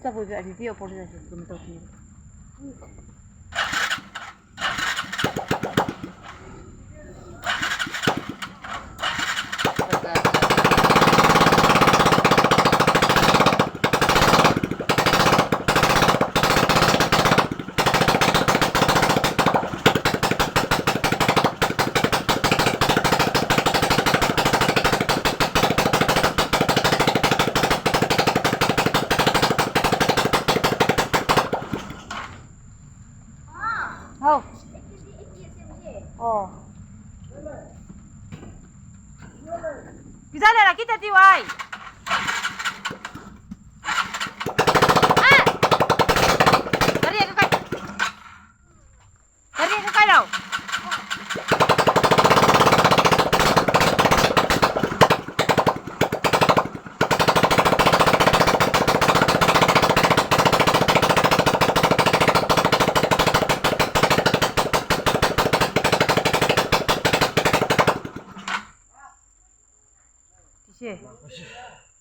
চাপো গাড়ি দিয়ে পড়ে যাচ্ছে তুমি তো কি hao oh bisa lah kita tiwai dari ke kai đâu谢谢。